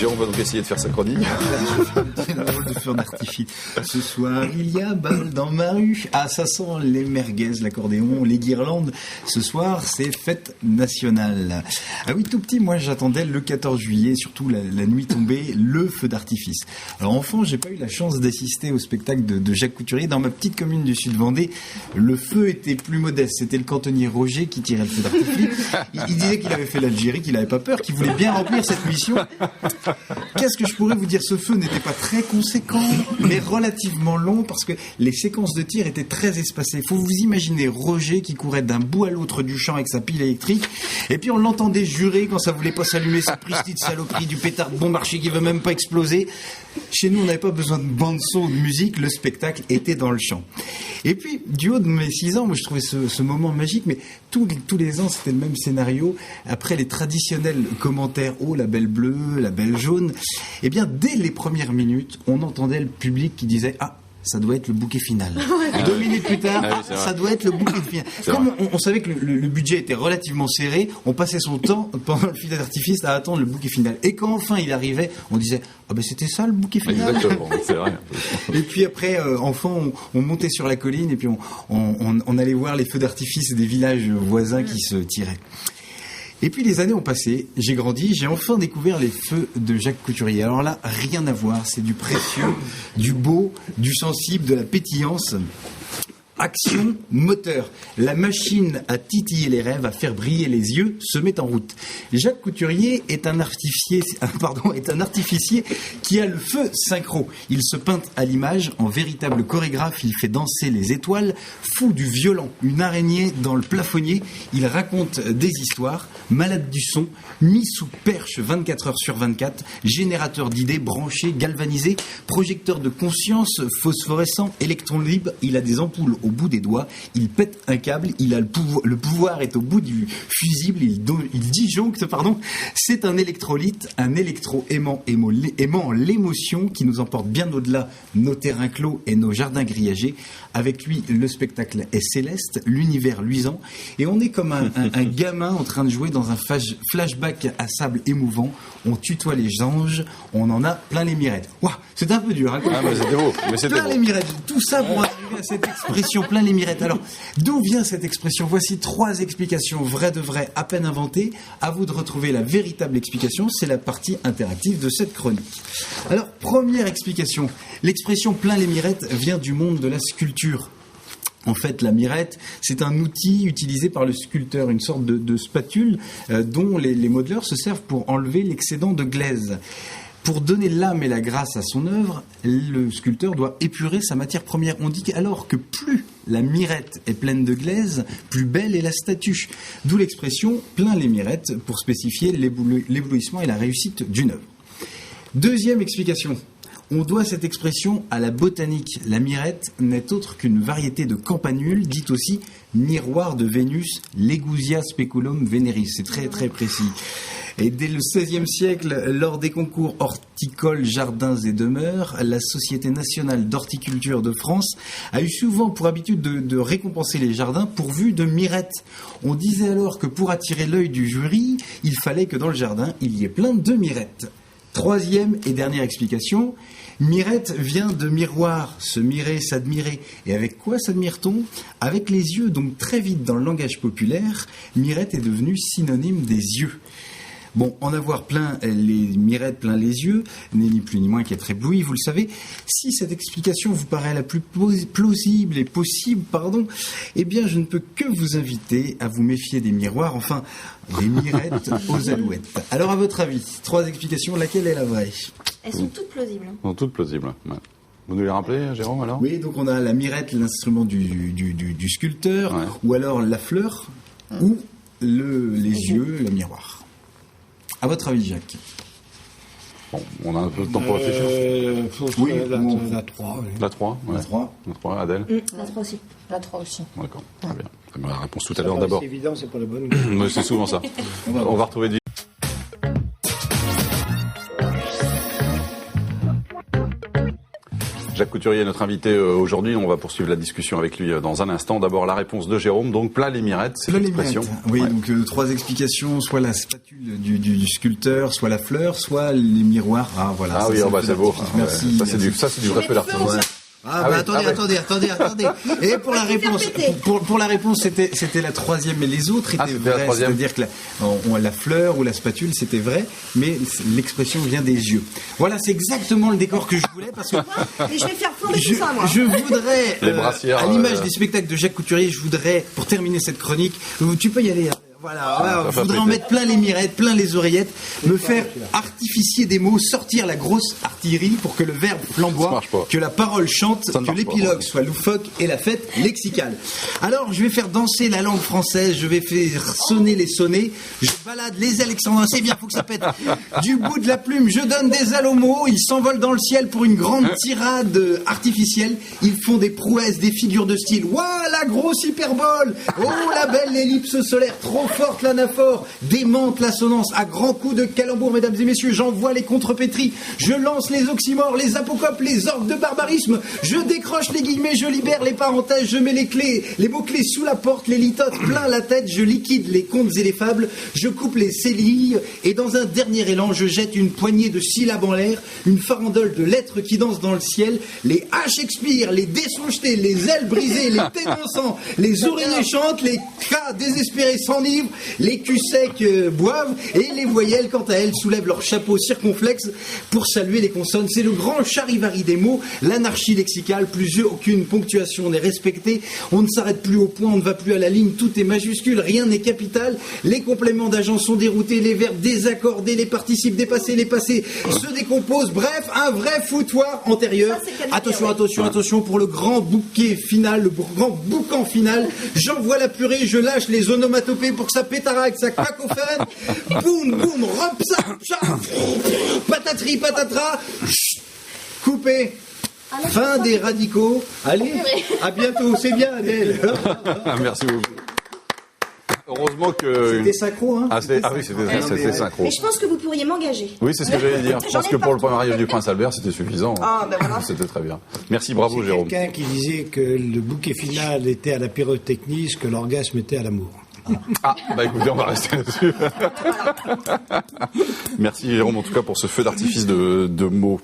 Jérôme va donc essayer de faire sa chronique. Le rôle de feu d'artifice. Ce soir, il y a bal dans ma rue. Ah, ça sent les merguez, l'accordéon, les guirlandes. Ce soir, c'est fête nationale. Ah oui, tout petit, moi, j'attendais le 14 juillet, surtout la nuit tombée, le feu d'artifice. Alors, enfant, j'ai pas eu la chance d'assister au spectacle de Jacques Couturier. Dans ma petite commune du Sud-Vendée, le feu était plus modeste. C'était le cantonnier Roger qui tirait le feu d'artifice. Il disait qu'il avait fait l'Algérie, qu'il n'avait pas peur, qu'il voulait bien remplir cette mission. Qu'est-ce que je pourrais vous dire? Ce feu n'était pas très conséquent, mais relativement long, parce que les séquences de tir étaient très espacées. Faut vous imaginer Roger qui courait d'un bout à l'autre du champ avec sa pile électrique, et puis on l'entendait jurer quand ça voulait pas s'allumer, cette petite saloperie du pétard bon marché qui veut même pas exploser. Chez nous, on n'avait pas besoin de bande-son, de musique, le spectacle était dans le champ. Et puis, du haut de mes 6 ans, moi je trouvais ce moment magique, mais tous les ans, c'était le même scénario. Après les traditionnels commentaires, oh, la belle bleue, la belle jaune, eh bien, dès les premières minutes, on entendait le public qui disait, ah, ça doit être le bouquet final. 2 minutes plus tard, ça doit être le bouquet final. Comme on savait que le budget était relativement serré, on passait son temps pendant le feu d'artifice à attendre le bouquet final. Et quand enfin il arrivait, on disait ah ben c'était ça le bouquet final. Exactement, c'est vrai. Et puis après, enfant, on montait sur la colline et puis on allait voir les feux d'artifice des villages voisins qui se tiraient. Et puis les années ont passé, j'ai grandi, j'ai enfin découvert les feux de Jacques Couturier. Alors là, rien à voir, c'est du précieux, du beau, du sensible, de la pétillance. Action, moteur. La machine à titiller les rêves, à faire briller les yeux, se met en route. Jacques Couturier est un artificier qui a le feu synchro. Il se peint à l'image, en véritable chorégraphe, il fait danser les étoiles, fou du violent, une araignée dans le plafonnier, il raconte des histoires, malade du son, mis sous perche 24 heures sur 24, générateur d'idées, branché, galvanisé, projecteur de conscience, phosphorescent, électron libre, il a des ampoules au bout des doigts, il pète un câble, il a le pouvoir est au bout du fusible, il disjoncte, c'est un électrolyte, un électro-aimant l'émotion qui nous emporte bien au-delà nos terrains clos et nos jardins grillagés. Avec lui, le spectacle est céleste, l'univers luisant, et on est comme un gamin en train de jouer dans un flashback à sable émouvant. On tutoie les anges, on en a plein les mirettes. Waouh, c'est un peu dur, hein, mais c'était beau. Plein les mirettes, tout ça pour arriver à cette expression plein les mirettes. Alors, d'où vient cette expression? Voici 3 explications vraies de vraies, à peine inventées. À vous de retrouver la véritable explication. C'est la partie interactive de cette chronique. Alors, première explication. L'expression plein les mirettes vient du monde de la sculpture. En fait, la mirette, c'est un outil utilisé par le sculpteur, une sorte de spatule dont les modeleurs se servent pour enlever l'excédent de glaise. Pour donner l'âme et la grâce à son œuvre, le sculpteur doit épurer sa matière première. On dit qu'alors que plus la mirette est pleine de glaise, plus belle est la statue. D'où l'expression « plein les mirettes » pour spécifier l'éblouissement et la réussite d'une œuvre. Deuxième explication. On doit cette expression à la botanique. La myrette n'est autre qu'une variété de campanule, dite aussi miroir de Vénus, Legousia speculum veneris. C'est très très précis. Et dès le XVIe siècle, lors des concours horticoles, jardins et demeures, la Société nationale d'horticulture de France a eu souvent pour habitude de récompenser les jardins pourvus de mirettes. On disait alors que pour attirer l'œil du jury, il fallait que dans le jardin, il y ait plein de mirettes. Troisième et dernière explication, mirette vient de miroir, se mirer, s'admirer. Et avec quoi s'admire-t-on? Avec les yeux, donc très vite dans le langage populaire, mirette est devenue synonyme des yeux. Bon, en avoir plein les mirettes, plein les yeux, n'est ni plus ni moins qu'être ébloui, vous le savez. Si cette explication vous paraît la plus plausible et possible, eh bien je ne peux que vous inviter à vous méfier des miroirs, enfin, des mirettes aux alouettes. Alors à votre avis, 3 explications, laquelle est la vraie? Elles sont toutes plausibles. Elles sont toutes plausibles, ouais. Vous nous les rappelez, Jérôme, alors? Oui, donc on a la mirette, l'instrument du sculpteur, ouais. Ou alors la fleur, ou les yeux, le miroir. À votre avis, Jacques? Bon, on a un peu de temps pour réfléchir. Oui, la 3. Oui. La 3, ouais. La 3, Adèle? La 3 aussi. La 3 aussi. D'accord, très bien. La réponse tout à l'heure d'abord. C'est évident, c'est pas la bonne. Mais c'est souvent ça. On va retrouver du... Jacques Couturier est notre invité aujourd'hui. On va poursuivre la discussion avec lui dans un instant. D'abord, la réponse de Jérôme. Donc, plat les mirettes, c'est Plat les l'expression. mirettes. Oui, Ouais. donc 3 explications, soit la spatule du sculpteur, soit la fleur, soit les miroirs. Ah voilà. Ah ça, oui, le bah, feu c'est beau. d'artifice. Ouais. Merci. Ça, c'est du vrai feu d'artifice. Ouais. Ah oui, Attendez. Et pour la réponse, pour la réponse, c'était la troisième, mais les autres étaient c'était la vraies. troisième. C'est-à-dire que la fleur ou la spatule, c'était vrai, mais l'expression vient des yeux. Voilà, c'est exactement le décor que je voulais parce que Et je vais faire fondre tout ça, moi. je voudrais, Les brassières, à l'image des spectacles de Jacques Couturier, je voudrais, pour terminer cette chronique, tu peux y aller. Voilà, je voudrais en mettre plein les mirettes, plein les oreillettes, me faire artificier des mots, sortir la grosse artillerie pour que le verbe Ça flamboie, marche pas. que la parole chante, Ça ne que marche pas. l'épilogue soit loufoque et la fête lexicale. Alors, je vais faire danser la langue française, je vais faire sonner les sonnets, je balade les alexandrins, c'est bien, faut que ça pète. Du bout de la plume, je donne des ailes aux mots, ils s'envolent dans le ciel pour une grande tirade artificielle, ils font des prouesses, des figures de style. Ouah, la grosse hyperbole! Oh, la belle ellipse solaire, trop forte l'anaphore, démente l'assonance, à grands coups de calembour, mesdames et messieurs, j'envoie les contrepétries, je lance les oxymores, les apocopes, les orgues de barbarisme, je décroche les guillemets, je libère les parenthèses, je mets les clés, les mots-clés sous la porte, les litotes plein la tête, je liquide les contes et les fables, je coupe les cérilles, et dans un dernier élan, je jette une poignée de syllabes en l'air, une farandole de lettres qui dansent dans le ciel, les A Shakespeare, les D sont jetés, les ailes brisées, les T dansants, les oreillers chantent, les K désespérés s'enivrent, les culs secs boivent, et les voyelles, quant à elles, soulèvent leur chapeau circonflexe pour saluer les consonnes. C'est le grand charivari des mots, l'anarchie lexicale, plus aucune ponctuation n'est respectée, on ne s'arrête plus au point, on ne va plus à la ligne, tout est majuscule, rien n'est capital, les compléments d'agents sont déroutés, les verbes désaccordés, les participes dépassés, les passés se décomposent, bref, un vrai foutoir antérieur. Ça, c'est qualifié, Attention, pour le grand bouquet final, le grand boucan final, j'envoie la purée, je lâche les onomatopées pour que ça pétaraque, ça cacophone, boum, boum, hop, ça, patatri, patatras, chut, coupé. Fin des radicaux. Allez, à bientôt, c'est bien, Adèle. Merci beaucoup. Heureusement que... C'était synchro, hein. Ah oui, c'était synchro. Mais je pense que vous pourriez m'engager. Oui, c'est ce que j'allais dire. Je J'en pense ai que pour le partout. mariage du prince Albert, c'était suffisant. Ah, ben voilà. C'était très bien. Merci, bravo, C'est Jérôme. quelqu'un qui disait que le bouquet final était à la pyrotechnie, ce que l'orgasme était à l'amour. Ah, bah écoutez, on va rester là-dessus. Merci, Jérôme, en tout cas, pour ce feu d'artifice de mots.